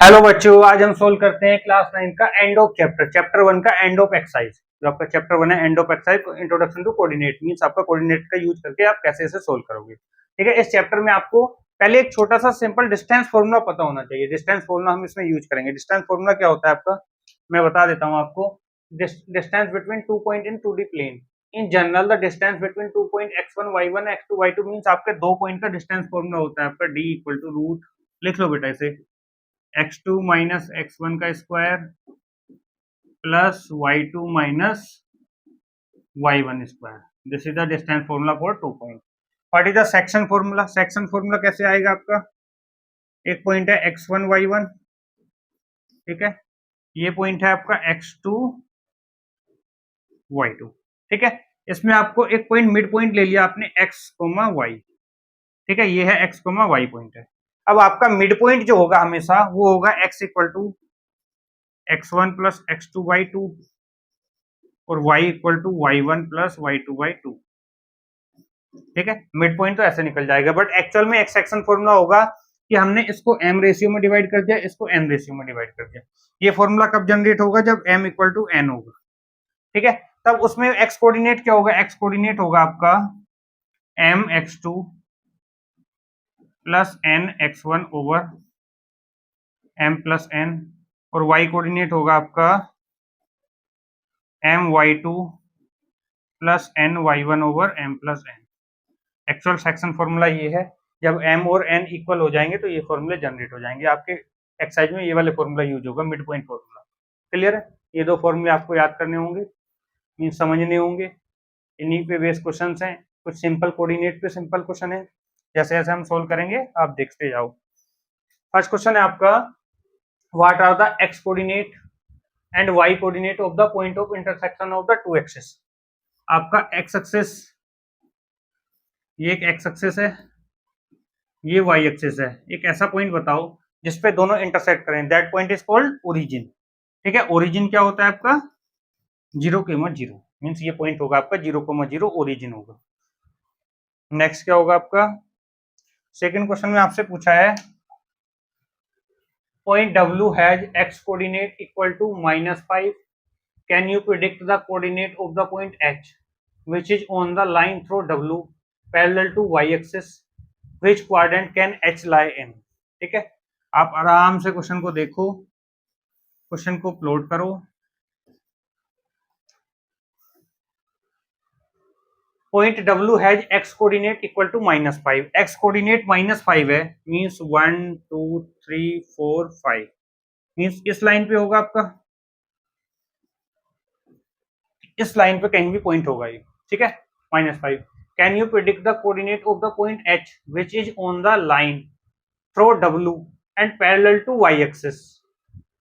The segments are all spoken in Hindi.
हेलो बच्चों, आज हम सोल्व करते हैं क्लास 9 का एंड ऑफ चैप्टर 1 का एंड ऑफ एक्सरसाइज। जो आपका चैप्टर 1 है end of exercise, introduction to coordinate, means आपका कोऑर्डिनेट का यूज करके आप कैसे इसे सोल्व करोगे। ठीक है, इस चैप्टर में आपको पहले एक छोटा सा सिंपल डिस्टेंस फॉर्मूला पता होना चाहिए। डिस्टेंस फॉर्मूला हम इसमें यूज करेंगे। डिस्टेंस फॉर्मूला क्या होता है आपका, मैं बता देता हूँ आपको। Distance between two point in 2D plane. In general the distance between two point x1 y1 x2 y2 means आपके दो पॉइंट का डिस्टेंस फॉर्मूला होता है आपका d इक्वल टू रूट, लिख लो बेटा इसे, x2 माइनस x1 का square plus y2 minus y1 square. This is the distance formula for two point. What is the section formula? Section formula कैसे आएगा आपका? एक पॉइंट है x1 y1, ठीक है, ये पॉइंट है आपका x2 y2, ठीक है। इसमें आपको एक पॉइंट मिड पॉइंट ले लिया आपने x, y, ठीक है, ये है x, y पॉइंट है। अब आपका मिड पॉइंट जो होगा हमेशा वो होगा x equal to x1 plus x2 y2 और y equal to y1 plus y2 y2, ठीक है। मिड पॉइंट तो ऐसे निकल जाएगा, बट एक्चुअल में एक सेक्शन फॉर्मूला होगा कि हमने इसको m रेशियो में डिवाइड कर दिया, इसको n रेशियो में डिवाइड कर दिया। ये फॉर्मूला कब जनरेट होगा? जब m इक्वल टू n होगा, ठीक है। तब उसमें x कोऑर्डिनेट क्या होगा? x कोऑर्डिनेट होगा आपका m x2 plus n x1 over m plus n, और y कोऑर्डिनेट होगा आपका m y2 plus n y1 over m plus n। Actual section formula ये है। जब m और n इक्वल हो जाएंगे तो ये फॉर्मूले जनरेट हो जाएंगे। आपके एक्सरसाइज में ये वाले फॉर्मूला यूज होगा, मिड पॉइंट फॉर्मूला। क्लियर है? ये दो फॉर्मूले आपको याद करने होंगे, मीन समझने होंगे। इन्हीं पे बेस्ड क्वेश्चन हैं। कुछ सिंपल कोऑर्डिनेट पे सिंपल क्वेश्चन है, जैसे जैसे हम सोल्व करेंगे आप देखते जाओ। फर्स्ट क्वेश्चन है आपका, what are the x coordinate and y coordinate of the point of intersection of the two axis. आपका एक्स एक्सिस, ये एक एक्स एक्सिस है, ये वाई एक्सिस है। एक ऐसा पॉइंट बताओ जिसपे दोनों इंटरसेक्ट करें, that point is called origin. ठीक है, ओरिजिन क्या होता है आपका? 0,0, मींस ये पॉइंट होगा आपका 0,0, ओरिजिन होगा। नेक्स्ट क्या होगा आपका? सेकंड क्वेश्चन में आपसे पूछा है, point W has x coordinate equal to -5, can you predict the coordinate of the point H which is on the line through W parallel to y axis, which quadrant can H lie in। ठीक है, आप आराम से क्वेश्चन को देखो, क्वेश्चन को प्लॉट करो। Point W has x coordinate equal to -5, x coordinate -5 है, मींस 1 2 3 4 5, मींस इस लाइन पे होगा आपका, इस लाइन पे कहीं भी पॉइंट होगा ये, ठीक है, -5। Can you predict the coordinate of the point H which is on the line through W and parallel to y axis।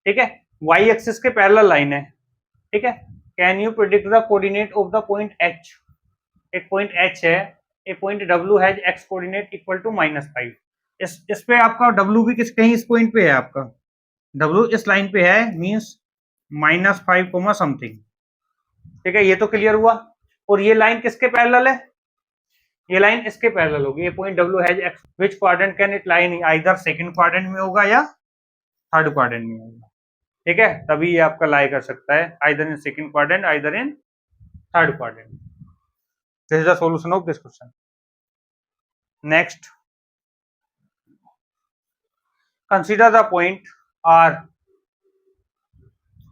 ठीक है, y axis के पैरेलल लाइन है, ठीक है। Can you predict the coordinate of the point H, एक पॉइंट H है, एक point W has x coordinate equal to -5। इस पे आपका W भी किस कहीं इस पॉइंट पे है, आपका W इस लाइन पे है, मींस -5 समथिंग, ठीक है। ये तो क्लियर हुआ। और ये लाइन किसके पैरेलल है? ये लाइन इसके पैरेलल होगी। ये point W has x, which quadrant can it lie in? Either second quadrant में होगा या थर्ड क्वाड्रेंट में होगा, ठीक है। तभी ये आपका लाई कर सकता है, either in second quadrant, either in third quadrant. This is the solution of this question. Next, consider the point R।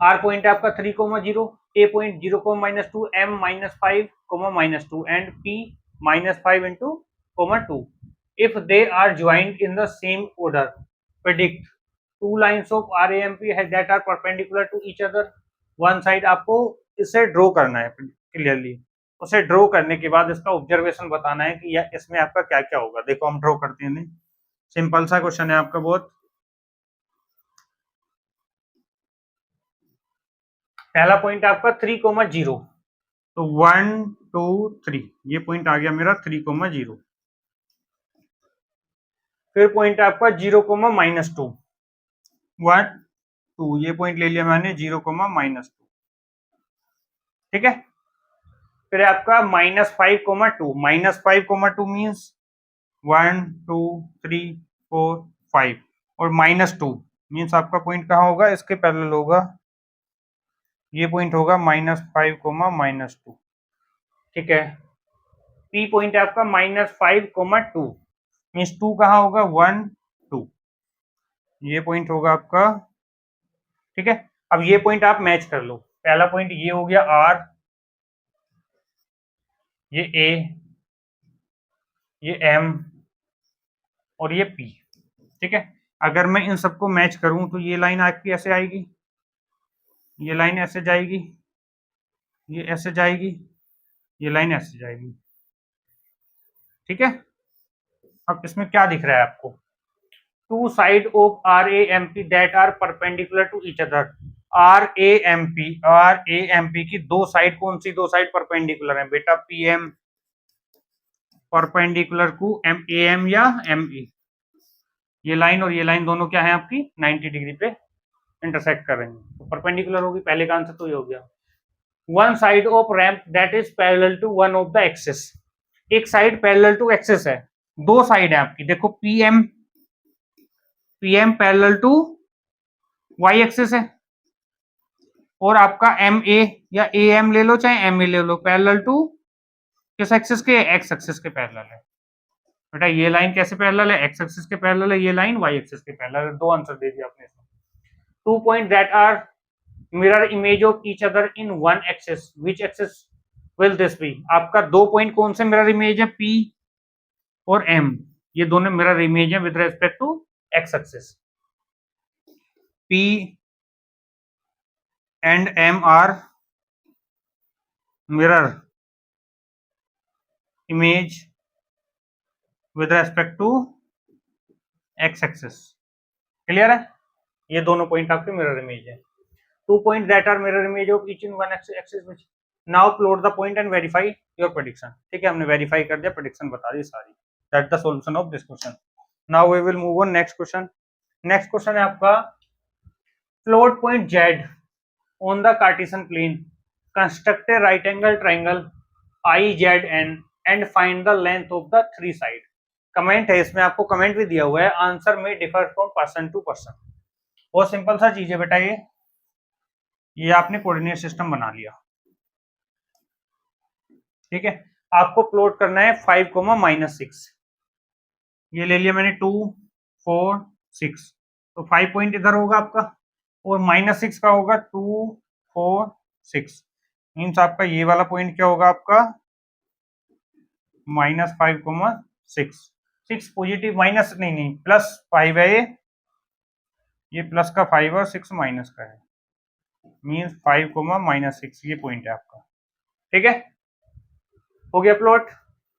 R point है आपका 3,0, A point 0,-2, M -5, -2 and P -5 into 2। If they are joined in the same order, predict two lines of RAMP that are perpendicular to each other। One side आपको इसे ड्रॉ करना है क्लियरली। उसे ड्रॉ करने के बाद इसका ऑब्जर्वेशन बताना है कि इसमें आपका क्या क्या होगा। देखो हम ड्रॉ करते हैं, सिंपल सा क्वेश्चन है आपका बहुत। पहला पॉइंट आपका 3,0, तो 1 2 3, ये पॉइंट आ गया मेरा 3,0। फिर पॉइंट आपका 0,-2, 1 2, ये पॉइंट ले लिया मैंने 0,-2, ठीक है। फिर आपका -5,2, -5,2 मीन्स 1 2 3 4 5, और -2 मीन्स आपका पॉइंट कहाँ होगा, इसके पैरेलल होगा, ये पॉइंट होगा -5 -2, ठीक है। पी पॉइंट है आपका -5 2, मीन्स 2 कहाँ होगा, 1 2, ये पॉइंट होगा आपका, ठीक है। अब ये पॉइंट आप मैच कर लो, पहला पॉइंट ये हो गया आर, ये ए, ये एम और ये पी, ठीक है। अगर मैं इन सबको मैच करूं तो ये लाइन आपकी ऐसे आएगी, ये लाइन ऐसे जाएगी, ये ऐसे जाएगी, ये लाइन ऐसे जाएगी, ठीक है। अब इसमें क्या दिख रहा है आपको, two side of R A M P that are perpendicular to each other. R A M P की दो साइड, कौन सी दो साइड परपेंडिकुलर है बेटा, P M perpendicular to M A M या एम ई, ये लाइन और ये लाइन दोनों क्या है आपकी 90 डिग्री पे इंटरसेक्ट कर रही है, तो परपेंडिकुलर होगी, पहले का आंसर तो ये हो गया। One side of ramp that is parallel to one of the axis, एक साइड पैरेलल टू एक्सिस है, दो साइड है आपकी, देखो PM parallel to y axis है, और आपका एम ए या ए एम ले लो चाहे एम ए ले लो, पैरेलल टू किस एक्सिस के, एक्स एक्सिस के पैरेलल है। बेटा ये लाइन कैसे पैरेलल है, एक्स एक्सिस के पैरेलल है, ये लाइन वाई एक्सिस के पैरेलल है, दो आंसर दे दिया आपने। Two point that are mirror image of each other in one axis, which axis will this be. आपका दो पॉइंट कौन से मिरर इमेज है, पी और एम, ये दोनों मिरर इमेज है with respect to x axis. P and M are mirror image with respect to x axis, clear है, ये दोनों पॉइंट आपके मिरर इमेज है। Two point that are mirror image of each in one axis which, now plot the point and verify your prediction, ठीक है, हमने वेरीफाई कर दिया, प्रेडिक्शन बता दी सारी, that the solution of this question. Now we will move on next question. Next question है आपका, plot point Z on the cartesian plane, construct a right angle triangle I Z N and find the length of the three side. Comment है इसमें, आपको कमेंट भी दिया हुआ है, आंसर में differ from person to person. बहुत सिंपल सा चीज है बेटा, ये आपने कोऑर्डिनेट सिस्टम बना लिया, ठीक है। आपको प्लॉट करना है 5, ये ले लिया मैंने 2 4 6, तो 5 पॉइंट इधर होगा आपका, और -6 का होगा 2 4 6, मीन्स आपका ये वाला पॉइंट क्या होगा आपका -5, 6, 6 पॉजिटिव, माइनस नहीं +5 है, ये प्लस का 5 और 6 माइनस का है, मीन्स 5, -6 ये पॉइंट है आपका, ठीक है। हो गया plot.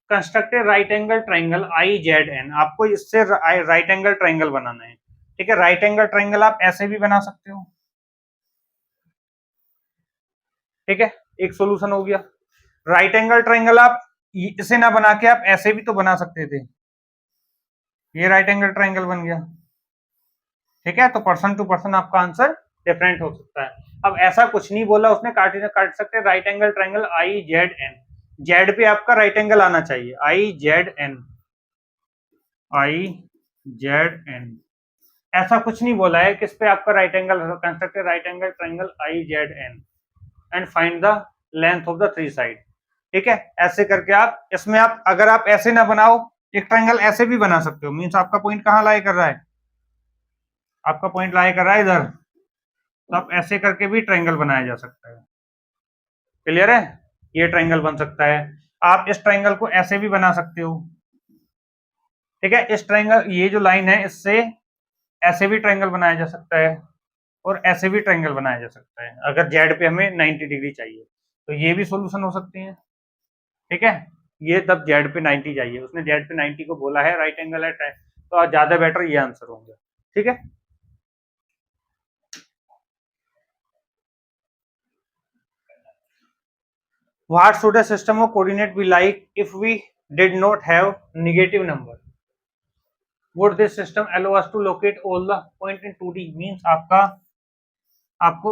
Construct right angle triangle I Z N, आपको इससे राइट एंगल ट्राइंगल बनाना है, ठीक है। राइट एंगल ट्राइंगल आप ऐसे भी बना सकते हो, ठीक है, एक सॉल्यूशन हो गया। राइट एंगल ट्राइंगल आप इसे ना बना के आप ऐसे भी तो बना सकते थे, ये राइट एंगल ट्राइंगल बन गया, ठीक है। तो पर्सन टू पर्सन आपका आंसर डिफरेंट हो सकता है। अब ऐसा कुछ नहीं बोला उसने, काट सकते right angle triangle I Z N, Z पे आपका राइट एंगल आना चाहिए, I Z N, I Z N, ऐसा कुछ नहीं बोला है किस पे आपका right angle, construct right angle triangle I Z N and find the length of the three side, ठीक है। ऐसे करके आप इसमें, आप अगर आप ऐसे ना बनाओ, एक ट्राइंगल ऐसे भी बना सकते हो, मीन्स आपका पॉइंट कहाँ लाई कर रहा है, आपका पॉइंट लाई कर रहा है इधर, तो आप ऐसे करके भी ट्राइंगल बनाया जा सकता है, क्लियर है, ये ट्राइंगल बन सकता है। आप इस ट्राइंगल को ऐसे भी बना सकते हो, ठीक है। इस ट्राइंगल, ये जो लाइन है इससे ऐसे भी ट्राइंगल बनाया जा सकता है, और ऐसे भी ट्राइंगल बनाया जा सकता है, अगर जेड पे हमें 90 डिग्री चाहिए तो ये भी सॉल्यूशन हो सकते हैं, ठीक है। ये तब जेड पे 90 चाहिए, उसने जेड पे 90 को बोला है राइट एंगल है, तो ज्यादा बेटर ये आंसर होंगे, ठीक है। What should a system of coordinate be like if we did not have negative number? Would this system allow us to locate all the point in 2D? Means आपको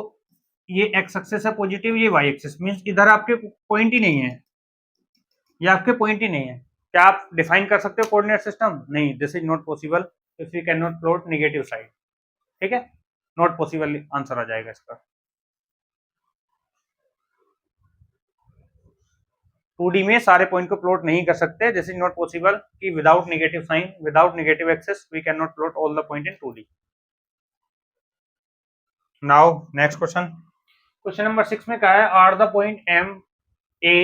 ये x एक्सिस है पॉजिटिव, ये y एक्सिस, मींस इधर आपके पॉइंट ही नहीं है, ये आपके पॉइंट ही नहीं है, क्या आप डिफाइन कर सकते हो कोऑर्डिनेट सिस्टम? नहीं, this is not possible if you can not plot negative side, ठीक है, नॉट पॉसिबल आंसर आ जाएगा इसका। 2D में सारे पॉइंट को प्लॉट नहीं कर सकते, दिस इज नॉट पॉसिबल कि without negative sign, without negative axes we can not plot all the point in 2D। Now next question, question number 6 में कहा है are the point M, A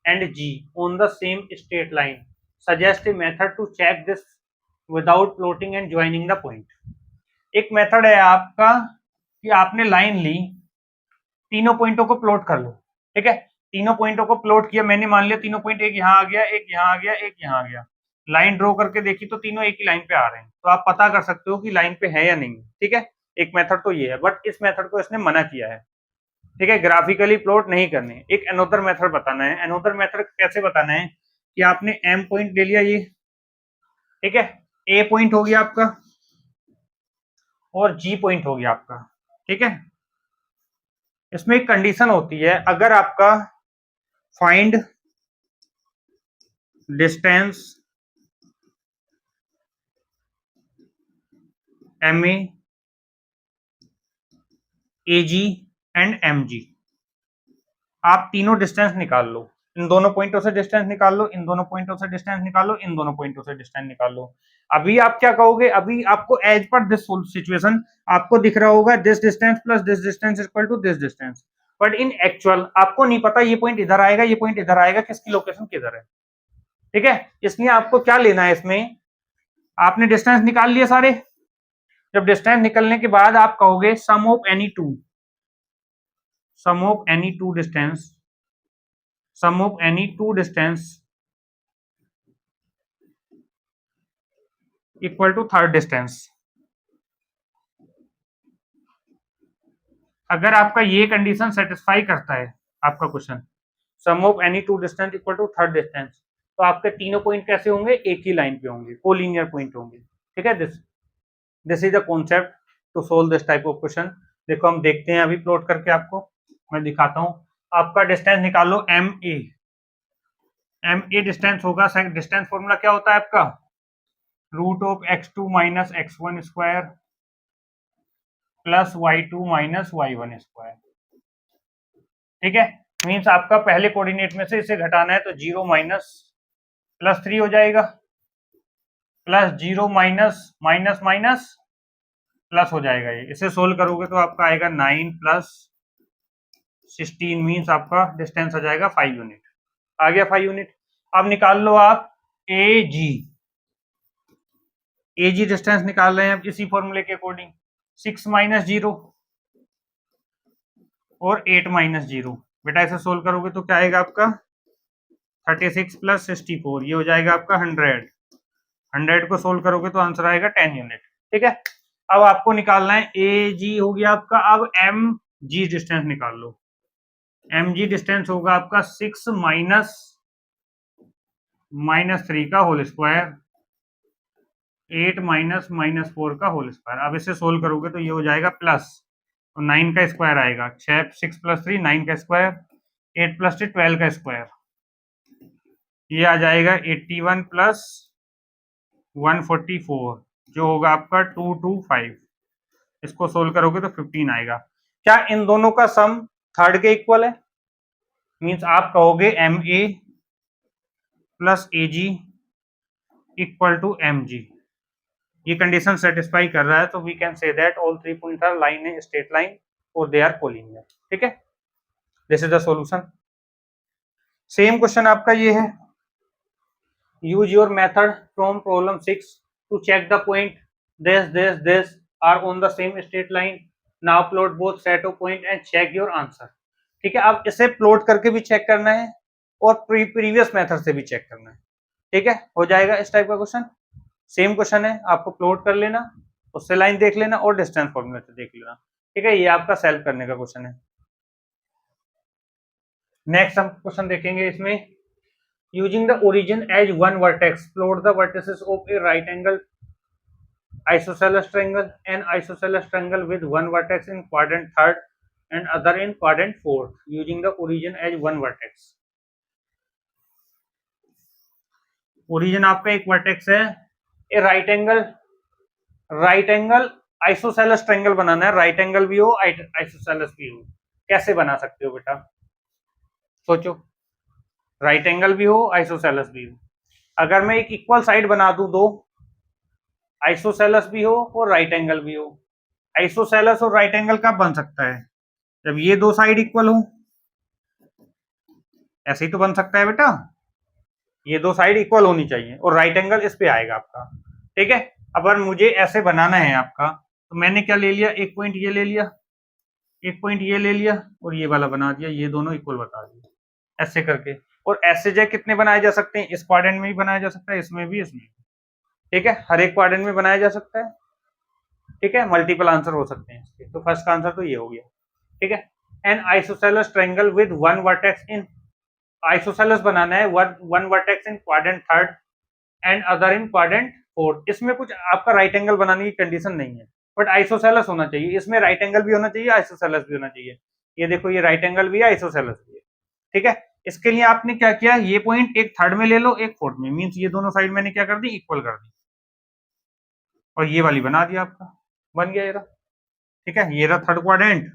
and G on the same straight line, suggest a method to check this without plotting and joining the point। एक मेथड है आपका कि आपने लाइन ली, तीनों पॉइंटों को प्लॉट कर लो, ठीक है, तीनों पॉइंटों को प्लॉट किया मैंने, मान लिया तीनों पॉइंट, एक यहाँ आ गया, एक यहाँ आ गया, एक यहाँ आ गया, लाइन ड्रॉ करके देखी तो तीनों एक ही लाइन पे आ रहे हैं, तो आप पता कर सकते हो कि लाइन पे है या नहीं, ठीक है। एक मेथड तो ये है, बट इस मेथड को इसने मना किया है, ठीक है, ग्राफिकली प्लॉट नहीं करने। एक अनोदर मेथड बताना है। अनोदर मेथड कैसे बताना है कि आपने M पॉइंट ले लिया ये, ठीक है, A पॉइंट हो गया आपका और G पॉइंट हो गया आपका, ठीक है। इसमें एक कंडीशन होती है, अगर आपका find distance MA, AG and MG, आप तीनों डिस्टेंस निकाल लो, इन दोनों पॉइंटों से डिस्टेंस निकाल लो, इन दोनों पॉइंटों से डिस्टेंस निकाल लो, इन दोनों पॉइंटों से डिस्टेंस निकाल लो। अभी आप क्या कहोगे, अभी आपको एज पर दिस सिचुएशन आपको दिख रहा होगा this distance plus this distance equal to this distance, but in actual आपको नहीं पता ये पॉइंट इधर आएगा, ये पॉइंट इधर आएगा, किसकी लोकेशन किधर है, ठीक है। इसलिए आपको क्या लेना है, इसमें आपने डिस्टेंस निकाल लिए सारे, जब डिस्टेंस निकलने के बाद आप कहोगे sum of any two, sum of any two distance, sum of any two distance equal to third distance। अगर आपका ये कंडीशन सेटिस्फाई करता है आपका question, sum of any two distance equal to third distance, तो आपके तीनों पॉइंट कैसे होंगे, एक ही लाइन पे होंगे, कोलिनियर पॉइंट होंगे, ठीक है। This is the concept to solve this type of question. देखो हम देखते हैं अभी प्लॉट करके, आपको मैं दिखाता हूं। आपका डिस्टेंस निकाल लो MA, MA डिस्टेंस होगा, डिस्टेंस फॉर्मूला क्या होता है आपका, root of x2 minus x1 square plus y2 minus y1 square, ठीक है। मीन्स आपका पहले कोऑर्डिनेट में से इसे घटाना है, तो 0 माइनस प्लस 3 हो जाएगा, plus 0 minus minus minus plus हो जाएगा, ये इसे सोल्व करोगे तो आपका आएगा 9 प्लस 16, मीन्स आपका डिस्टेंस आ जाएगा 5 यूनिट, आ गया 5 यूनिट। अब निकाल लो आप AG, AG डिस्टेंस निकाल रहे हैं अब इसी फॉर्मूले के अकॉर्डिंग, 6 माइनस 0 और 8 माइनस 0, बेटा इसे सोल्व करोगे तो क्या आएगा आपका 36 प्लस 64, ये हो जाएगा आपका 100, 100 को सोल्व करोगे तो आंसर आएगा 10 यूनिट, ठीक है। अब आपको निकालना है AG हो गया आपका, अब MG डिस्टेंस निकाल लो। MG डिस्टेंस होगा आपका 6 माइनस माइनस 3 का होल स्क्वायर, 8 माइनस माइनस 4 का होल स्क्वायर। अब इसे सोल्व करोगे तो ये हो जाएगा प्लस, तो 9 का स्क्वायर आएगा, 6 प्लस 3 9 का स्क्वायर, 8 प्लस 3 12 का स्क्वायर, ये आ जाएगा 81 प्लस 144 जो होगा आपका 225। इसको सोल्व करोगे तो 15 आएगा। क्या इन दोनों का सम थर्ड के इक्वल है, मीन्स आप कहोगे MA plus AG equal to MG, ये कंडीशन सेटिस्फाई कर रहा है, तो we can say that all three point are line है स्ट्रेट लाइन और दे आर कोलिनियर, ठीक है। This is the solution. Same question आपका ये है, use your method from problem 6 to check the point this are on the same straight line, now plot both set of point and check your answer, ठीक है। अब इसे प्लॉट करके भी चेक करना है और प्रीवियस मेथड से भी चेक करना है, ठीक है, हो जाएगा इस टाइप का क्वेश्चन। सेम क्वेश्चन है, आपको प्लॉट कर लेना, उससे लाइन देख लेना और डिस्टेंस फॉर्मूले से देख लेना, ठीक है, ये आपका सॉल्व करने का क्वेश्चन है। नेक्स्ट हम क्वेश्चन देखेंगे इसमें, using the origin as one vertex plot the vertices of a right angle isosceles triangle and isosceles triangle with one vertex in quadrant third and other in quadrant fourth using the origin as one vertex। Origin आपका एक वर्टेक्स है, ए राइट एंगल आइसोसेलेस ट्रायंगल बनाना है, राइट एंगल भी हो आइसोसेलेस भी हो, कैसे बना सकते हो बेटा, सोचो। राइट एंगल भी हो आइसोसेलेस भी हो, अगर मैं एक इक्वल साइड बना दूं दो, आइसोसेलेस भी हो और राइट एंगल भी हो, आइसोसेलेस और राइट एंगल कब बन सकता है, जब ये दो साइड इक्वल हो, ऐसे ही तो बन सकता है बेटा, ये दो साइड इक्वल होनी चाहिए और राइट एंगल इस पे आएगा आपका, ठीक है। अब अगर मुझे ऐसे बनाना है आपका, तो मैंने क्या ले लिया, एक पॉइंट ये ले लिया, एक पॉइंट ये ले लिया और ये वाला बना दिया, ये दोनों इक्वल बता दिया ऐसे करके। और ऐसे जो कितने बनाए जा सकते हैं, इस क्वाड्रेंट में भी बनाया जा सकता है, इसमें भी, इसमें, ठीक है, हर एक क्वाड्रेंट में बनाया जा सकता है, ठीक है, मल्टीपल आंसर हो सकते हैं इसके, तो फर्स्ट का आंसर तो ये हो गया, ठीक है। An isosceles triangle with one vertex in, isosceles बनाना है, one vertex in quadrant third and other in quadrant fourth, इसमें कुछ आपका राइट एंगल बनाने की कंडीशन नहीं है, बट आइसोसेलेस होना चाहिए, इसमें राइट एंगल भी होना चाहिए, आइसोसेलेस भी होना चाहिए। ये देखो, ये राइट एंगल भी है, आइसोसेलेस भी है, ठीक है। इसके लिए आपने क्या किया, ये पॉइंट एक थर्ड में ले लो, एक फोर्थ में, मींस ये दोनों साइड मैंने क्या कर दी, इक्वल कर दी, और ये वाली बना दिया आपका, बन गया ये रहा, ठीक है। ये रहा थर्ड क्वाड्रेंट,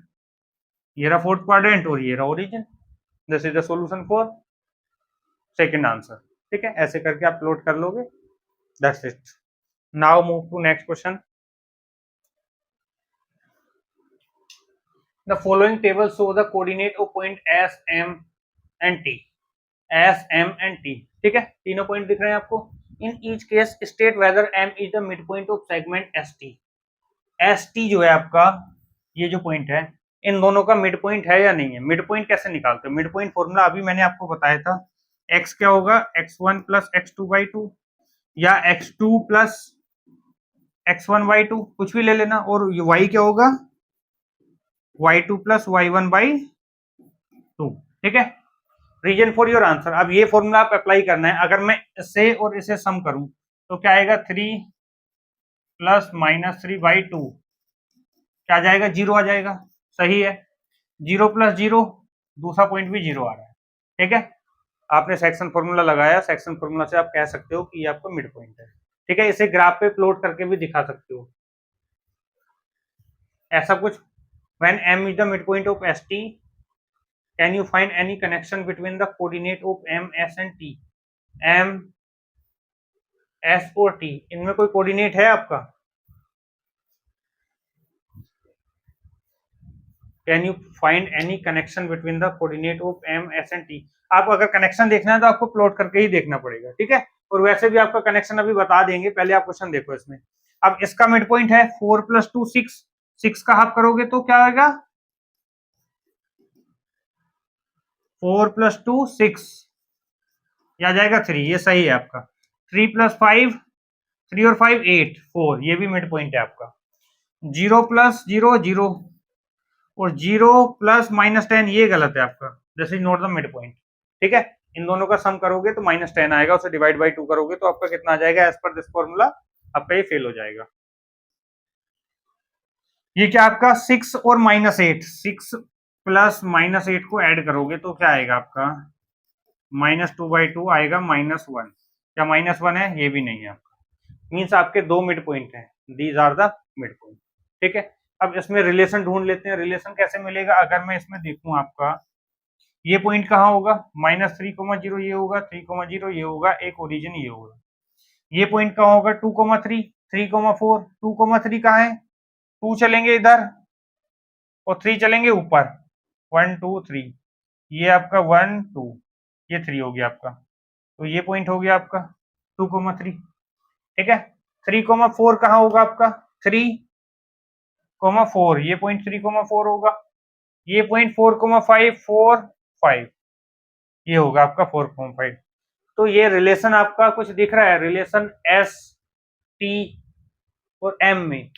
ये रहा फोर्थ क्वाड्रेंट और ये रहा origin. This is the solution for second answer, ठीक है। ऐसे करके आप प्लॉट कर लोगे, that's it. Now move to next question. The following table show the coordinate of point S, M and T. S, M and T, ठीक है, तीनों पॉइंट दिख रहे हैं आपको। In each case state whether M is the midpoint of segment ST. ST जो है आपका, ये जो पॉइंट है, इन दोनों का मिड पॉइंट है या नहीं है। मिड पॉइंट कैसे निकालते हो, मिड पॉइंट फॉर्मूला अभी मैंने आपको बताया था, x क्या होगा, x1 प्लस x2/2 या x2 प्लस x1/2, कुछ भी ले लेना, और y क्या होगा, y2 प्लस y1/2, ठीक है। रीजन फॉर योर आंसर, अब ये फॉर्मूला आप अप्लाई करना है, अगर मैं इसे और इसे सम करूं तो क्या आएगा, 3 प्लस -3/2, क्या आ जाएगा, 0 आ जाएगा, सही है। 0 प्लस 0, दूसरा पॉइंट भी 0 आ रहा है, ठीक है। आपने सेक्शन फॉर्मूला लगाया, सेक्शन फॉर्मूला से आप कह सकते हो कि ये आपका मिड पॉइंट है, ठीक है। इसे ग्राफ पे प्लॉट करके भी दिखा सकते हो, ऐसा कुछ। When m is the mid point of ST, can you find any connection between the coordinate of M, S and T? M, S और T, इनमें कोई कोऑर्डिनेट है आपका? Can you find any connection between the coordinate of M, S and T? आप अगर कनेक्शन देखना है तो आपको प्लॉट करके ही देखना पड़ेगा, ठीक है। और वैसे भी आपका कनेक्शन अभी बता देंगे, पहले आप क्वेश्चन देखो इसमें। अब इसका मिड पॉइंट है 4 + 2 6, 6 का हाफ करोगे तो क्या आएगा, 4 + 2 6, ये आ जाएगा 3, ये सही है आपका। 3 + 5, 3 और 5 8, 4, ये भी मिड पॉइंट है आपका। 0 + 0 0 और 0 + -10, ये गलत है आपका, this is not the mid point, ठीक है। इन दोनों का सम करोगे तो -10 आएगा, उसे डिवाइड बाई 2 करोगे तो आपका कितना आ जाएगा, एज पर दिस फॉर्मूला आपका ये फेल हो जाएगा। ये क्या आपका 6 और -8, 6 प्लस -8 को ऐड करोगे तो क्या आएगा आपका, -2/2 आएगा, -1, क्या -1 है, ये भी नहीं है आपका। मीन्स आपके दो मिड पॉइंट हैं, these are the mid point, ठीक है। अब इसमें रिलेशन ढूंढ लेते हैं, रिलेशन कैसे मिलेगा, अगर मैं इसमें देखूं आपका, ये पॉइंट कहाँ होगा, -3,0 ये होगा, 3,0 ये होगा, एक ओरिजिन ये होगा। ये पॉइंट कहाँ होगा, 2,3, 3,4, 2,3 कहाँ है, 2 चलेंगे इधर और 3 चलेंगे ऊपर, 1 2 3, ये आपका 1 2, ये 3 हो गया आपका, तो ये पॉइंट हो गया आपका 2,3, ठीक है। 3,4 कहाँ होगा आपका, 3,4, ये पॉइंट 3,4 होगा, ये पॉइंट 4,5 4 5, ये होगा आपका 4,5। तो ये रिलेशन आपका कुछ दिख रहा है, रिलेशन एस टी और एम में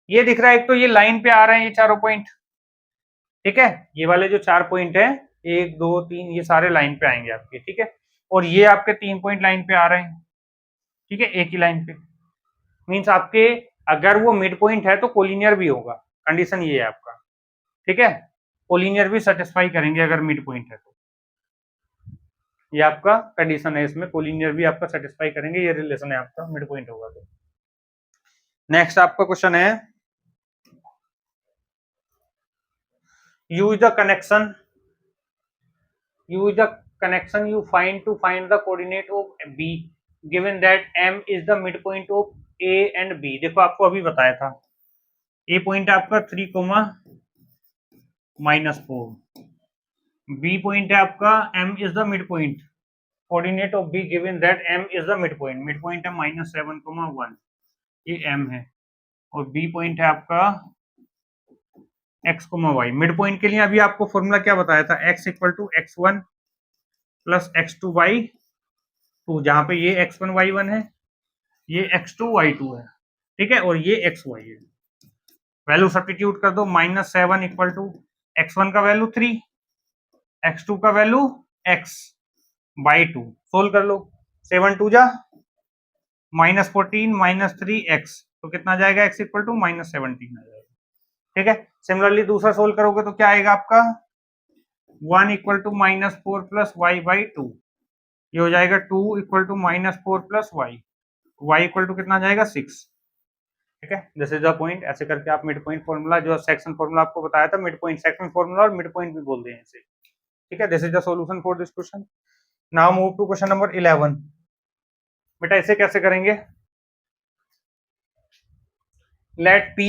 ये दिख रहा है, एक तो ये लाइन पे आ रहे हैं ये चारों पॉइंट, ठीक है, ये वाले जो 4 पॉइंट है, 1 2 3, ये सारे लाइन पे आएंगे आपके, ठीक है। और ये आपके 3 पॉइंट लाइन पे आ रहे हैं, ठीक है, एक ही लाइन पे, मीन्स आपके अगर वो मिड पॉइंट है तो कोलिनियर भी होगा, कंडीशन ये है आपका, ठीक है। कोलिनियर भी सेटिस्फाई करेंगे अगर मिड पॉइंट है तो, ये आपका कंडीशन है, इसमें कोलिनियर भी आपका सेटिस्फाई करेंगे, ये रिलेशन है आपका, मिड पॉइंट होगा तो। नेक्स्ट आपका क्वेश्चन है, use the connection you find to find the coordinate of b given that m is the midpoint of a and b। देखो आपको अभी बताया था, ए पॉइंट है आपका 3, -4, बी पॉइंट है आपका m is the mid point, coordinate of b given that m is the mid point है -7, 1, ये m है, और b पॉइंट है आपका x, y। मिड पॉइंट के लिए अभी आपको फॉर्मूला क्या बताया था, x equal to x1 plus x2 y2, जहां पे ये x1 y1 है, ये x2 y2 है, ठीक है, और ये xy है। वैल्यू सब्स्टिट्यूट कर दो, -7 इक्वल टू x1 का वैल्यू 3, x2 का वैल्यू x बाई 2, सोल्व कर लो, 7 2 जा -14 -3x, तो कितना जाएगा, x इक्वल टू -17 आ जाएगा, ठीक है। सिमिलरली दूसरा सोल्व करोगे तो क्या आएगा आपका, 1 equal to -4 plus y by 2, ये हो जाएगा 2 equal to -4 plus y, y equal to कितना जाएगा 6, ठीक है। This is the point. ऐसे करके आप मिड पॉइंट फॉर्मूला, जो सेक्शन फॉर्मूला आपको बताया था, मिड पॉइंट सेक्शन फॉर्मूला और मिड पॉइंट भी बोलते हैं इसे, ठीक है। This is the solution for this question. Now move to question number 11। बेटा इसे कैसे करेंगे, लेट p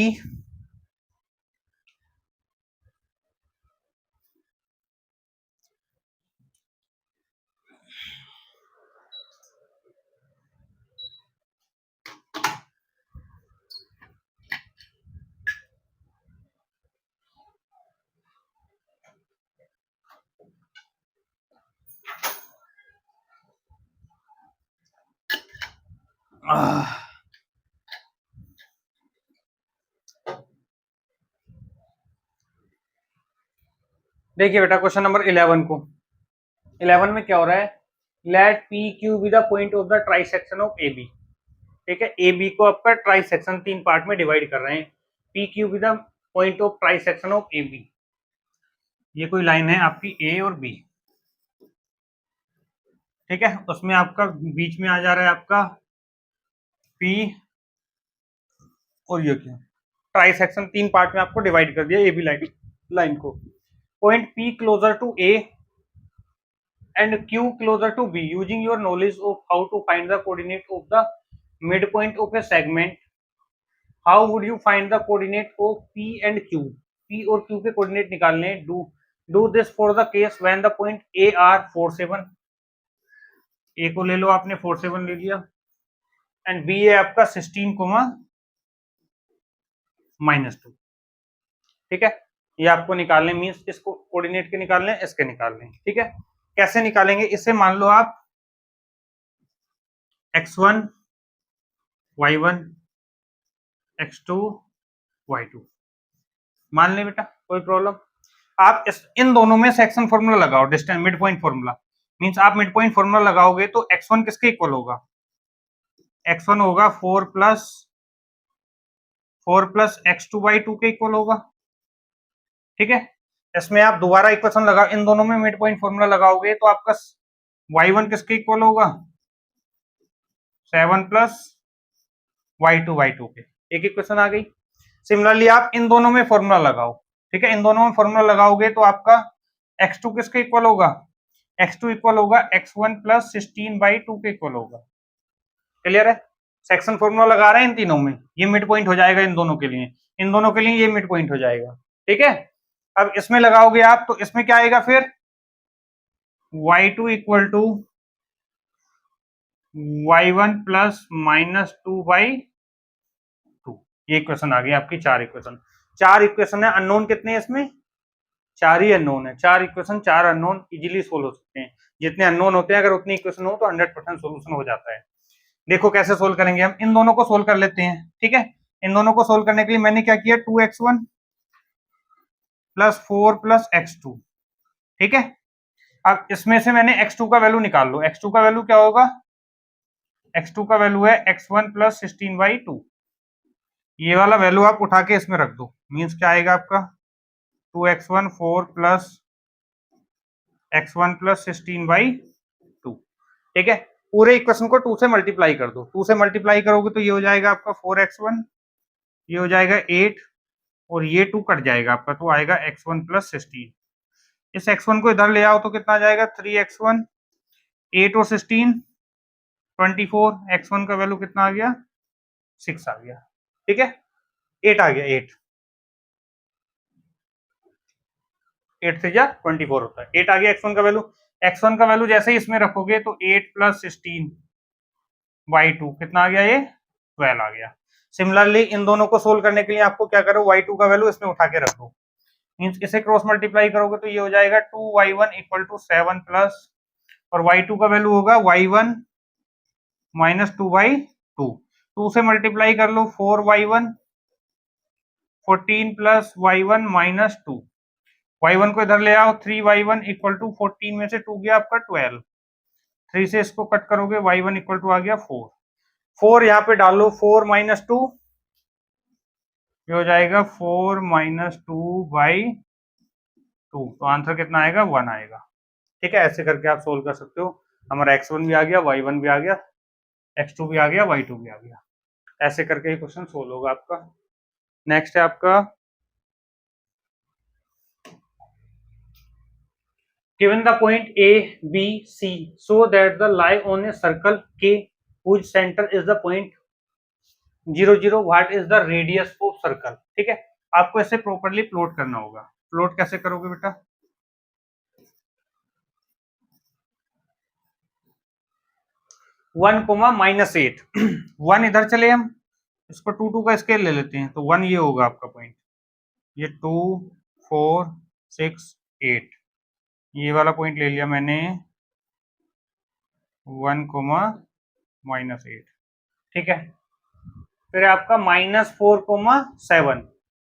देखिए बेटा क्वेश्चन नंबर 11 को, 11 में क्या हो रहा है, let P Q be the point of the trisection of A B, ठीक है। ए बी को आपका ट्राई सेक्शन 3 पार्ट में डिवाइड कर रहे हैं, P Q be the point of trisection of A B, ये कोई लाइन है आपकी ए और बी, ठीक है। उसमें आपका बीच में आ जा रहा है आपका पी, और ये क्या, ट्राई सेक्शन 3 पार्ट में आपको डिवाइड कर दिया ए बी लाइन को। Point P closer to A and q closer to b, using your knowledge of how to find the coordinate of the midpoint of a segment, how would you find the coordinate of p and q? p और q के कोऑर्डिनेट निकालने, do this for the case when the point a are 4 7, a को ले लो आपने 4 7 ले लिया, एंड b है आपका 16, -2, ठीक है। ये आपको निकालने, मींस इसको कोऑर्डिनेट के निकालने, इसके निकालने, ठीक है। कैसे निकालेंगे इसे, मान लो आप x1 y1 x2 y2 मान लें बेटा, कोई प्रॉब्लम। आप इन दोनों में सेक्शन फॉर्मूला लगाओ, distance mid point formula, means आप मिड पॉइंट फॉर्मूला लगाओगे तो x1 किसके इक्वल होगा, x1 होगा 4 प्लस x2 बाई 2 के इक्वल होगा, ठीक है। इसमें आप दोबारा इक्वेशन लगा, इन दोनों में मिड पॉइंट फॉर्मूला लगाओगे तो आपका y1 किसके इक्वल होगा, 7 प्लस y2 के, एक इक्वेशन आ गई। सिमिलरली आप इन दोनों में फॉर्मूला लगाओ, ठीक है। इन दोनों में फॉर्मूला लगाओगे तो आपका x2 किसके इक्वल होगा, x2 इक्वल होगा x1 प्लस 16 बाई 2 के इक्वल होगा, क्लियर है। सेक्शन फॉर्मूला लगा रहे हैं इन तीनों में, ये मिड पॉइंट हो जाएगा इन दोनों के लिए, इन दोनों के लिए ये मिड पॉइंट हो जाएगा, ठीक है। अब इसमें लगाओगे आप तो इसमें क्या आएगा फिर, y2 equal to y1 plus -2 by 2, ये इक्वेशन आ गई आपकी, 4 इक्वेशन। 4 इक्वेशन है, अननोन कितने हैं इसमें, 4 ही अननोन है, 4 इक्वेशन 4 अननोन इजीली सोल्व हो सकते हैं। जितने अननोन होते हैं अगर उतनी इक्वेशन हो तो 100% सोल्यूशन हो जाता है। देखो कैसे सोल्व करेंगे, हम इन दोनों को सोल्व कर लेते हैं, ठीक है। इन दोनों को सोल्व करने के लिए मैंने क्या किया, 2x1 प्लस 4 प्लस x2, ठीक है। अब इसमें से मैंने x2 का वैल्यू निकाल लो, x2 का वैल्यू क्या होगा, x2 का वैल्यू है x1 प्लस 16 बाई 2, ये वाला वैल्यू आप उठा के इसमें रख दो, मीन्स क्या आएगा आपका 2x1 4 plus x1 plus 16 by 2, ठीक है। पूरे इक्वेशन को 2 से मल्टीप्लाई कर दो, 2 से मल्टीप्लाई करोगे तो ये हो जाएगा आपका 4x1 ये हो जाएगा 8 और ये 2 कट जाएगा आपका, तो आएगा x1 प्लस 16। इस x1 को इधर ले आओ तो कितना आ जाएगा 3x1, 8 और 16 24, x1 का वैल्यू कितना आ गया 6 आ गया, ठीक है 8 आ गया, 8 से जा 24 होता है, 8 आ गया x1 का वैल्यू। x1 का वैल्यू जैसे ही इसमें रखोगे तो 8 प्लस 16 y2 कितना आ गया, ये 12 आ गया। सिमिलरली इन दोनों को सोल्व करने के लिए आपको क्या करो, y2 का वैल्यू इसमें उठा के रख दो, मींस इसे क्रॉस मल्टीप्लाई करोगे तो ये हो जाएगा 2y1 इक्वल टू 7 प्लस, और y2 का वैल्यू होगा y1 माइनस 2/2, 2 से मल्टीप्लाई कर लो 4y1 14 plus y1 minus 2, y1 को इधर ले आओ 3y1 इक्वल टू 14 में से 2 गया आपका 12, 3 से इसको कट करोगे y1 इक्वल टू आ गया 4, 4 यहाँ पे डालो 4 माइनस 2, ये हो जाएगा 4 माइनस 2/2, तो आंसर कितना आएगा 1 आएगा, ठीक है। ऐसे करके आप सोल्व कर सकते हो, हमारा x1 भी आ गया, y1 भी आ गया, x2 भी आ गया, y2 भी आ गया, ऐसे करके ही क्वेश्चन सोल्व होगा आपका। नेक्स्ट है आपका given the point A, B, C so that the lie on a circle K whose center is the point 0 0, what is the radius of circle, ठीक है। आपको ऐसे प्रॉपर्ली प्लॉट करना होगा, प्लॉट कैसे करोगे बेटा, 1 -8 1 इधर चले, हम इसको 2 2 का स्केल ले लेते हैं, तो 1 ये होगा आपका पॉइंट, ये 2 4 6 8, ये वाला पॉइंट ले लिया मैंने 1 -8, ठीक है। फिर आपका -4 -7,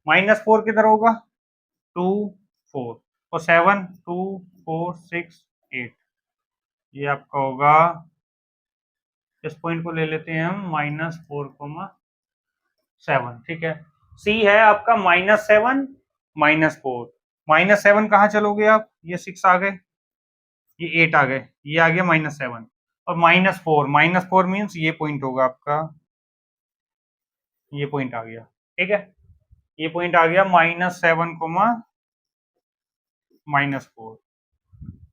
-4 किधर होगा 2 4 और 7 2 4 6 8, ये आपका होगा, इस पॉइंट को ले लेते हैं हम -4 7, ठीक है। सी है आपका -7 -4, -7 कहाँ चलोगे आप, ये 6 आ गए, ये 8 आ गए, ये आ गया -7 और -4 मीन्स ये पॉइंट होगा आपका, ये पॉइंट आ गया, ठीक है, ये पॉइंट आ गया -7 -4,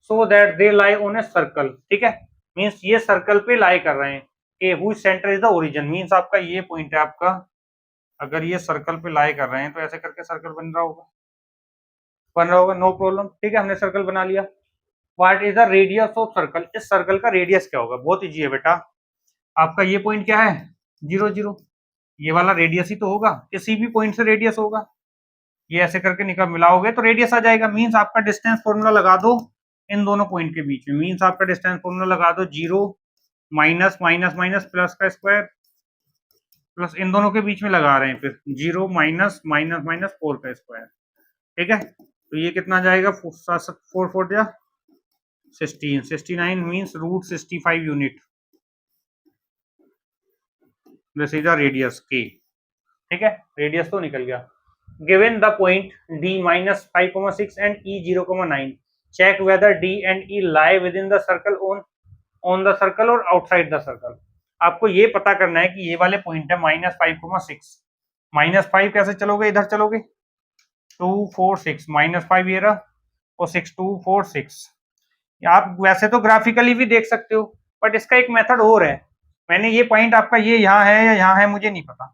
so that they lie on a circle, ठीक है, मीन्स ये सर्कल पे लाई कर रहे हैं, कि which centre is the origin, means आपका ये पॉइंट है आपका, अगर ये सर्कल पे लाई कर रहे हैं तो ऐसे करके सर्कल बन रहा होगा, नो प्रॉब्लम, ठीक है, हमने सर्कल बना लिया। What is the radius of circle, इस सर्कल का रेडियस क्या होगा, बहुत इजी है बेटा, आपका ये पॉइंट क्या है 0 0, ये वाला रेडियस ही तो होगा, किसी भी पॉइंट से रेडियस होगा, ये ऐसे करके निकाल मिलाओगे तो रेडियस आ जाएगा, मीन्स आपका डिस्टेंस फॉर्मूला लगा दो इन दोनों पॉइंट के बीच में, मीन्स आपका डिस्टेंस फॉर्मूला लगा दो 0 माइनस माइनस माइनस प्लस का स्क्वायर, प्लस इन दोनों के बीच में लगा रहे हैं फिर 0 माइनस माइनस माइनस 4 का स्क्वायर, ठीक है, तो ये कितना जाएगा 4 4 जा 16, 69 means √65 unit, this is the radius के, ठीक है, रेडियस तो निकल गया। Given the point D -5,6 and E 0,9, check whether D and E lie within the circle on the circle or outside the circle। आपको ये पता करना है कि ये वाले पॉइंट है -5,6, -5 कैसे चलोगे, इधर चलोगे 2 4 6 -5 ये रहा और 6 2 4 6, आप वैसे तो ग्राफिकली भी देख सकते हो, बट इसका एक मेथड और है, मैंने ये पॉइंट आपका ये यहाँ है या यहाँ है मुझे नहीं पता,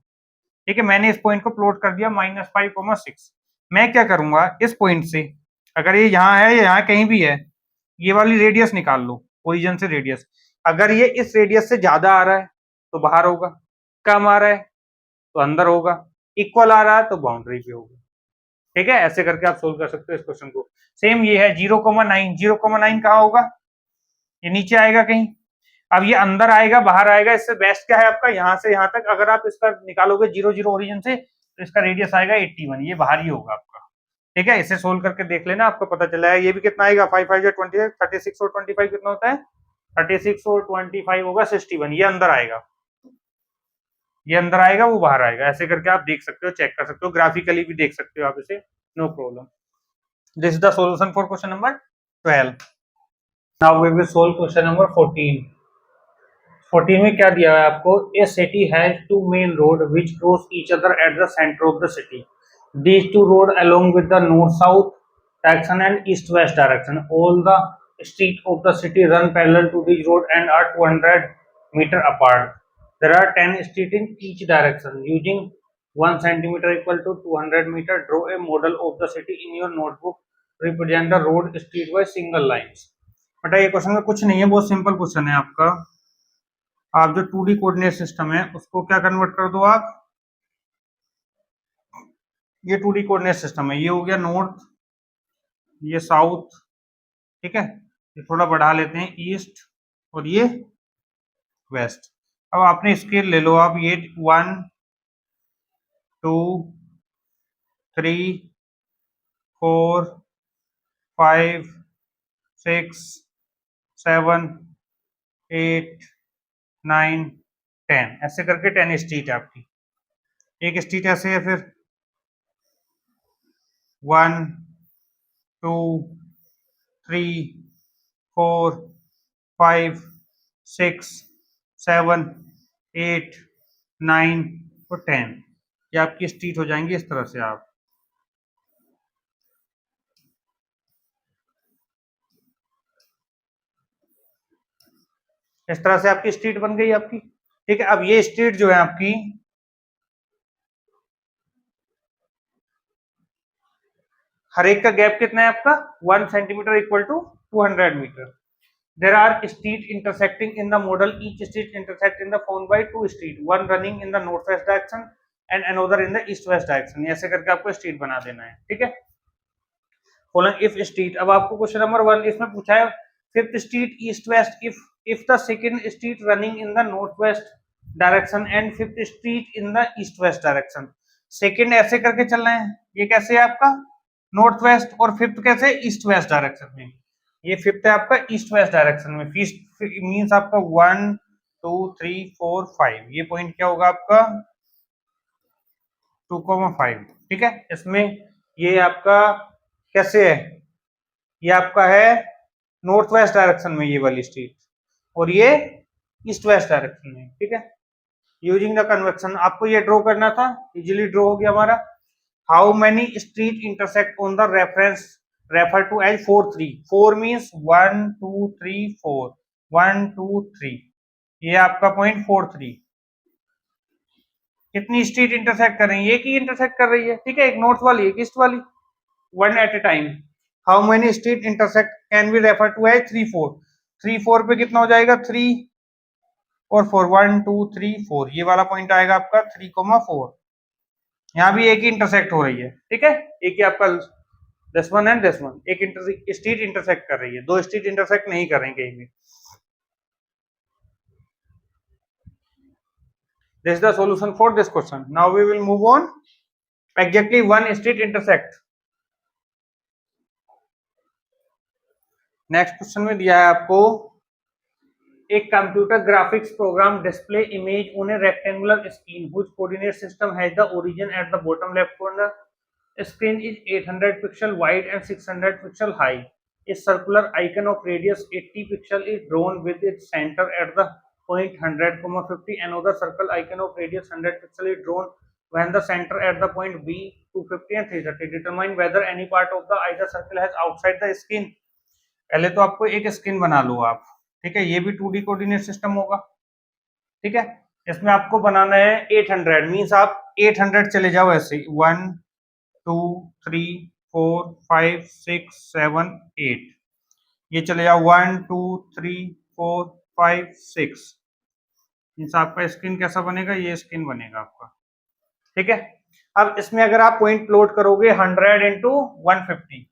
ठीक है, मैंने इस पॉइंट को प्लॉट कर दिया -5,6, मैं क्या करूंगा इस पॉइंट से, अगर ये यहाँ है या यहाँ कहीं भी है, ये वाली रेडियस निकाल लो, ओरिजिन से रेडियस, अगर ये इस रेडियस से ज्यादा आ रहा है तो बाहर होगा, कम आ रहा है तो अंदर होगा, इक्वल आ रहा है तो बाउंड्री पे होगा, ठीक है, ऐसे करके आप सोल्व कर सकते हो इस क्वेश्चन को। सेम ये है 0,9, 0,9 कहाँ होगा, ये नीचे आएगा कहीं, अब ये अंदर आएगा बाहर आएगा, इससे बेस्ट क्या है आपका यहाँ से यहाँ तक अगर आप इसका निकालोगे 0 0 ओरिजिन से, तो इसका रेडियस आएगा 81, ये बाहर ही होगा आपका, ठीक है, इसे सोल्व करके देख लेना, आपको पता चला है। ये भी कितना आएगा 5 5 26, 36 और 25 कितना होता है 36 और 25 होगा 61, ये अंदर आएगा, ये अंदर आएगा वो बाहर आएगा, ऐसे करके आप देख सकते हो, चेक कर सकते हो, ग्राफिकली भी देख सकते हो आप इसे, no problem. This is the solution for question number 12। Now we will solve question number 14। 14 में क्या दिया है आपको, a city has two main road which cross each other at the centre of the city, these two road along with the north south direction and east west direction, all the street of the city run parallel to this road and are 200 meter apart. There are 10 street in each direction. Using 1 centimeter equal to 200 meter, draw a model of the city in your notebook. Represent the road street by single lines. बेटा ये क्वेश्चन में कुछ नहीं है, बहुत सिंपल क्वेश्चन है आपका। आप जो 2D कोऑर्डिनेट सिस्टम है उसको क्या कन्वर्ट कर दो आप, ये 2D कोऑर्डिनेट सिस्टम है, ये हो गया नॉर्थ, ये साउथ, ठीक है, ये थोड़ा बढ़ा लेते हैं ईस्ट और ये वेस्ट। अब आपने स्केल ले लो आप, ये 1 2 3 4 5 6 7 8 9 10 ऐसे करके 10 स्ट्रीट है आपकी। एक स्ट्रीट ऐसे है, फिर 1 2 3 4 5 6 7 8 9 और 10, ये आपकी स्ट्रीट हो जाएंगी इस तरह से। आप इस तरह से आपकी स्ट्रीट बन गई आपकी, ठीक है। अब ये स्ट्रीट जो है आपकी, हर एक का गैप कितना है आपका, 1 centimetre equal to 200 metre. There are street intersecting in the model. Each street intersect in the formed by two street, one running in the northwest direction and another in the east-west direction. ऐसे करके आपको स्ट्रीट बना देना है, ठीक है। फॉलोइंग इफ स्ट्रीट, अब आपको क्वेश्चन नंबर 1 इसमें पूछा है fifth street east west if the second street running in the north west direction and fifth street in the east west direction. Second ऐसे करके चलना है, ये कैसे है आपका नॉर्थ वेस्ट, और फिफ्थ कैसे ईस्ट वेस्ट डायरेक्शन में। ये फिफ्थ है आपका ईस्ट वेस्ट डायरेक्शन में, मींस आपका 1 2 3 4 5, ये पॉइंट क्या होगा आपका 2,5, ठीक है। इसमें ये आपका कैसे है, ये आपका है नॉर्थ वेस्ट डायरेक्शन में ये वाली स्ट्रीट, और ये ईस्ट वेस्ट डायरेक्शन में, ठीक है। यूजिंग द कन्वेक्शन, आपको ये ड्रॉ करना था, इजीली ड्रॉ हो गया हमारा। How many street intersect on the reference refer to as 4 3, 4 means 1 2 3 4, 1 2 3, ये आपका पॉइंट 4 3। कितनी स्ट्रीट इंटरसेक्ट कर रही है, एक ही इंटरसेक्ट कर रही है, ठीक है, एक नॉर्थ वाली एक ईस्ट वाली, one at a time. How many street intersect can be refer to as 3 4, 3 4 पे कितना हो जाएगा 3 और 4, 1 2 3 4, ये वाला पॉइंट आएगा आपका 3,4। यहाँ भी एक ही इंटरसेक्ट हो रही है, ठीक है, एक ही आपका this one and this one, एक स्ट्रीट इंटरसेक्ट कर रही है, दो स्ट्रीट इंटरसेक्ट नहीं कर रही कहीं भी। This is the solution for this question. Now we will move on. Exactly one street intersect. Next question में दिया है आपको एक computer graphics program display image on a rectangular screen which coordinate system has the origin at the bottom left corner, screen is 800 pixel wide and 600 pixel high. A circular icon of radius 80 pixel is drawn with its center at the point 100,50. Another circle icon of radius 100 pixel is drawn when the center at the point B 250 and 330. Determine whether any part of the either circle has outside the screen. पहले तो आपको एक स्क्रीन बना लो आप, ठीक है, ये भी 2D कोऑर्डिनेट सिस्टम होगा, ठीक है। इसमें आपको बनाना है 800, मींस आप 800 चले जाओ ऐसे 1 2 3 4 5 6 7 8, ये चले जाओ 1 2 3 4 5 6, मींस आपका स्क्रीन कैसा बनेगा, ये स्क्रीन बनेगा आपका, ठीक है। अब इसमें अगर आप पॉइंट प्लॉट करोगे 100 इंटू 150,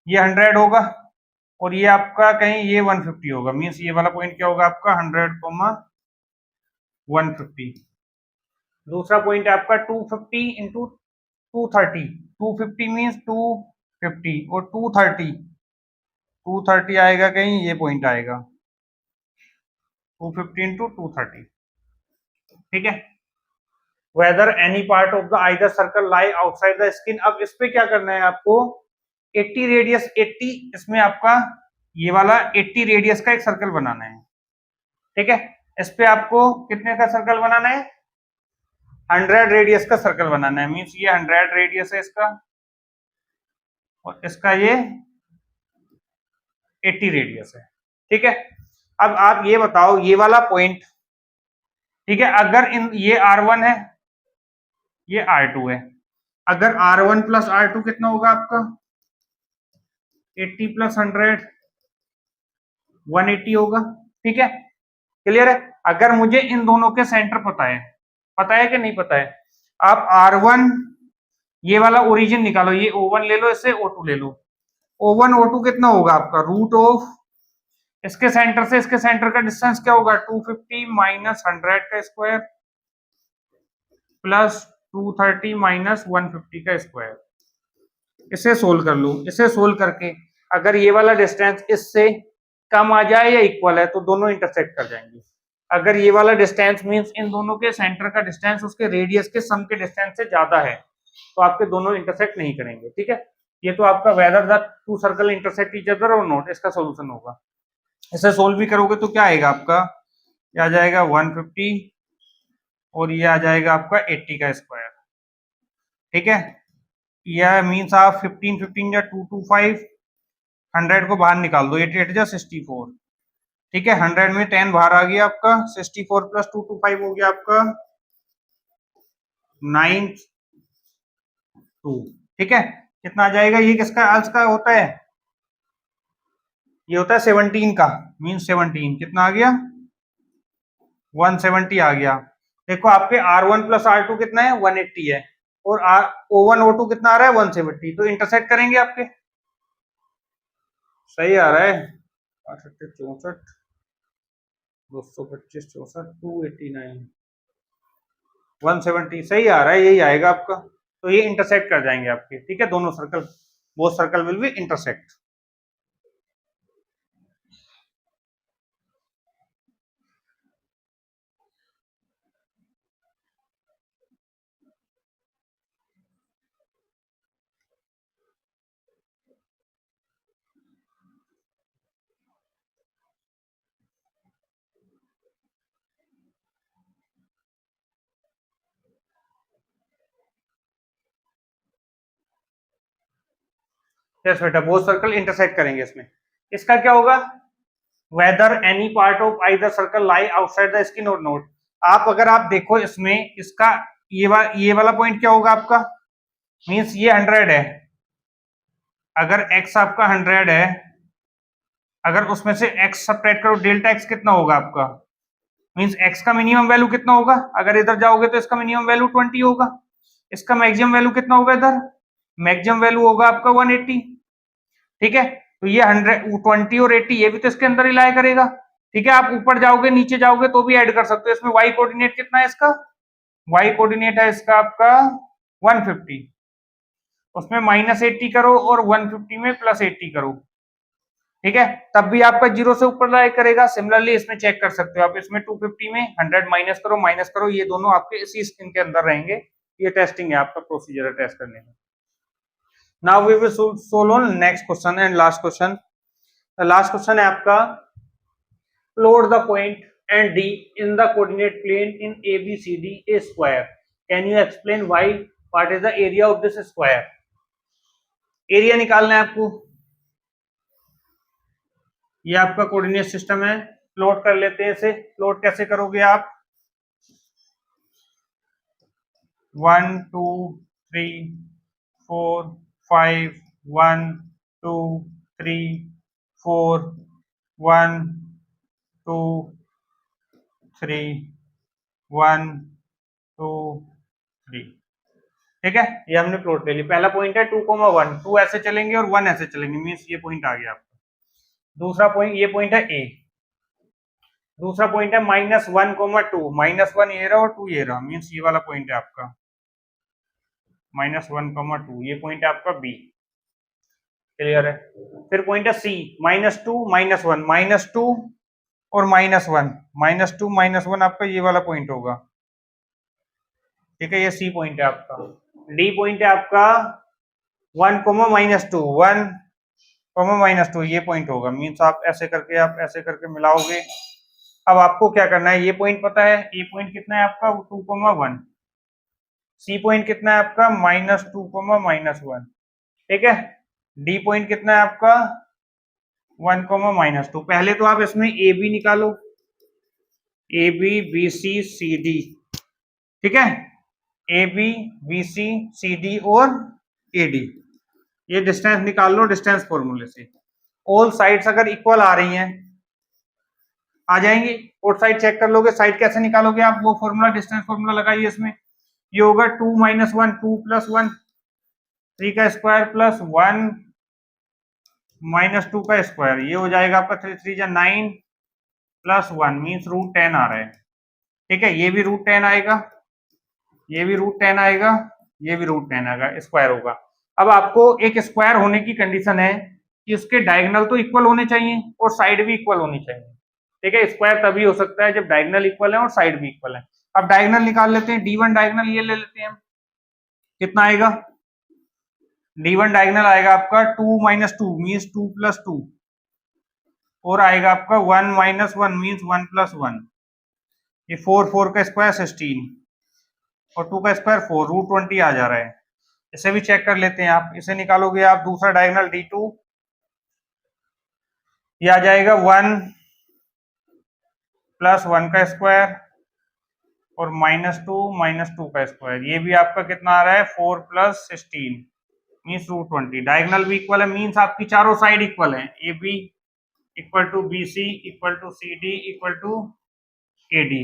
ये 100 होगा और ये आपका कहीं ये 150 होगा, मींस ये वाला पॉइंट क्या होगा आपका 100,150। दूसरा पॉइंट है आपका 250 इंटू 230, 250 मींस 250 और 230 आएगा कहीं ये पॉइंट आएगा 250 इंटू 230, ठीक है। Whether any part of the either circle lie outside the screen, अब इस पे क्या करना है आपको 80 रेडियस 80, इसमें आपका ये वाला 80 रेडियस का एक सर्कल बनाना है, ठीक है। इस पे आपको कितने का सर्कल बनाना है, 100 रेडियस का सर्कल बनाना है। मींस ये 100 रेडियस है इसका और इसका ये 80 रेडियस है। ठीक है, अब आप ये बताओ ये वाला पॉइंट, ठीक है, अगर इन ये R1 है ये R2 है, अगर R1 प्लस R2 कितना होगा आपका 80 प्लस 100 180 होगा। ठीक है, क्लियर है। अगर मुझे इन दोनों के सेंटर पता है कि नहीं पता है, आप R1 ये वाला ओरिजिन निकालो, ये O1 ले लो, इससे O2 ले लो। O1 O2 कितना होगा आपका रूट ऑफ इसके सेंटर से इसके सेंटर का डिस्टेंस क्या होगा 250 माइनस 100 का स्क्वायर प्लस 230 माइनस 150 का स्क्वायर। इसे सोल्व कर लो, इसे सोल्व करके अगर ये वाला डिस्टेंस इससे कम आ जाए या इक्वल है तो दोनों इंटरसेक्ट कर जाएंगे। अगर ये वाला डिस्टेंस मींस इन दोनों के सेंटर का डिस्टेंस उसके रेडियस के सम के डिस्टेंस से ज्यादा है तो आपके दोनों इंटरसेक्ट नहीं करेंगे। ठीक है, ये तो आपका whether the two circle intersect each other और नॉट इसका सॉल्यूशन होगा। इसे सोल्व भी करोगे तो क्या आएगा आपका, ये आ जाएगा 150 और ये आ जाएगा आपका 80 का स्क्वायर। ठीक है, यह मींस आप 15 15 या 225 100 को बाहर निकाल दो, 88 जा 64। ठीक है, 100 में 10 बाहर आ गया आपका 64 प्लस 225 हो गया आपका 92। ठीक है, कितना आ जाएगा, ये किसका आज का होता है, ये होता है 17 का, मींस 17 कितना आ गया 170 आ गया। देखो आपके R1 प्लस R2 कितना है 180 है और O1 O2 कितना आ रहा है 170, तो इंटरसेक्ट करेंगे आपके। सही आ रहा है 64 225 64 289 170 सही आ रहा है, यही आएगा आपका। तो ये इंटरसेक्ट कर जाएंगे आपके। ठीक है, दोनों circle, both circle will be intersect. Yes बेटा, बोथ सर्कल इंटरसेक्ट करेंगे इसमें। इसका क्या होगा, whether any part of either circle lie outside the skin और नोट। आप अगर आप देखो इसमें इसका ये वाला पॉइंट क्या होगा आपका, मींस ये 100 है, अगर x आपका 100 है, अगर उसमें से x सब्ट्रैक्ट करो डेल्टा x कितना होगा आपका, मींस x का मिनिमम वैल्यू कितना होगा, अगर इधर जाओगे तो इसका मिनिमम वैल्यू 20 होगा, इसका मैक्सिमम वैल्यू कितना होगा, इधर मैक्सिमम वैल्यू होगा आपका 180। ठीक है, तो ये 120 और 80 ये भी तो इसके अंदर ही लाया करेगा। ठीक है, आप ऊपर जाओगे नीचे जाओगे तो भी ऐड कर सकते हो। इसमें y कोऑर्डिनेट कितना है इसका, y कोऑर्डिनेट है इसका आपका 150, उसमें -80 करो और 150 में +80 करो। ठीक है, तब भी आपका 0 से ऊपर लाया करेगा। सिमिलरली इसमें चेक कर सकते हो आप, इसमें 250 में 100 माइनस करो, ये दोनों आपके इसी स्क्रीन के अंदर रहेंगे। ये टेस्टिंग है, आपका प्रोसीजर है टेस्ट करने में। Now we will solve on next question and last question. Last question है आपका, plot the point and D in the coordinate plane in ABCD a square. Can you explain why? What is the area of this square? Area निकालना है आपको। ये आपका कोऑर्डिनेट सिस्टम है, प्लॉट कर लेते हैं इसे। प्लॉट कैसे करोगे आप, 1 2 3 4 5 1 2 3 4 1 2 3 1 2 3। ठीक है, ये हमने प्लॉट ले ली। पहला पॉइंट है 2,1, 2 ऐसे चलेंगे और 1 ऐसे चलेंगे, मींस ये पॉइंट आ गया आपका। दूसरा पॉइंट, ये पॉइंट है ए। दूसरा पॉइंट है -1, -2, -1 ये रहा और 2 ये रहा, मींस ये वाला पॉइंट है आपका -1, 2, ये पॉइंट है आपका बी। क्लियर है। फिर पॉइंट है सी, -2, -1, -2 और -1, -2 -1 आपका ये वाला पॉइंट होगा। ठीक है, ये सी पॉइंट है आपका। डी पॉइंट है आपका 1, -2, 1, -2 ये पॉइंट होगा, मींस आप ऐसे करके मिलाओगे अब आपको क्या करना है, ये पॉइंट पता है, ए पॉइंट कितना है आपका 2,1, सी पॉइंट कितना है आपका -2, ठीक है, डी पॉइंट कितना है आपका 1, -2। पहले तो आप इसमें ए बी निकालो, A B B C C D, ठीक है, A B B C C D और ए डी, ये डिस्टेंस निकाल लो डिस्टेंस फॉर्मूले से। ऑल साइड्स अगर इक्वल आ रही हैं आ जाएंगी, और साइड चेक कर लोगे, साइड कैसे निकालोगे आप, वो फॉर्मूला डिस्टेंस फॉर्मूला लगाइए इसमें, ये होगा 2 - 1 2 + 1 3 का स्क्वायर प्लस 1 -2 का स्क्वायर, ये हो जाएगा आपका 3 3 जा 9 + 1 मीन्स √10 आ रहा है, ठीक है, ये भी √10 आएगा, ये भी √10 आएगा, ये भी √10 आएगा, स्क्वायर होगा। अब आपको एक स्क्वायर होने की कंडीशन है कि उसके डायगोनल तो इक्वल होने चाहिए और साइड भी इक्वल होनी चाहिए, ठीक है, स्क्वायर तभी हो सकता है जब डायगोनल इक्वल है और साइड भी इक्वल है। अब डायगोनल निकाल लेते हैं, D1 डायगोनल ये ले लेते हैं हम, कितना आएगा, D1 डायगोनल आएगा आपका 2 - 2 मीन्स 2 + 2, और आएगा आपका 1 - 1 मीन्स 1 + 1, ये 4 4 का स्क्वायर 16 और 2 का स्क्वायर 4, √20 आ जा रहा है। इसे भी चेक कर लेते हैं आप, इसे निकालोगे आप दूसरा डायगोनल D2, ये आ जाएगा 1 + 1 का स्क्वायर और -2 - 2 का स्क्वायर, ये भी आपका कितना आ रहा है 4 + 16 मीन्स √20। डायगोनल भी इक्वल है मीन्स आपकी चारों साइड इक्वल है, A B equal to B C equal to C D equal to A D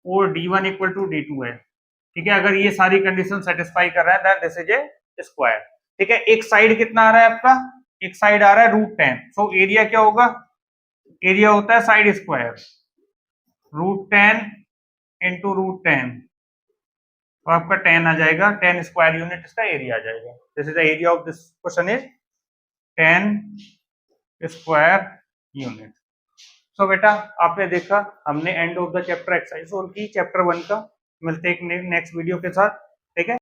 और D1 इक्वल टू D2 है, ठीक है, अगर ये सारी कंडीशन सेटिस्फाई कर रहा है then this is a square, ठीक है। एक साइड कितना आ रहा है आपका, एक साइड आ रहा है √10, सो एरिया क्या होगा, एरिया होता है साइड स्क्वायर, √10 इंटू √10, तो आपका 10 आ जाएगा, 10 स्क्वायर यूनिट इसका एरिया आ जाएगा। This is the area of this question is 10 square unit. So बेटा आपने देखा, हमने end of the chapter exercise solve की चैप्टर 1 का। मिलते हैं नेक्स्ट वीडियो के साथ, ठीक है।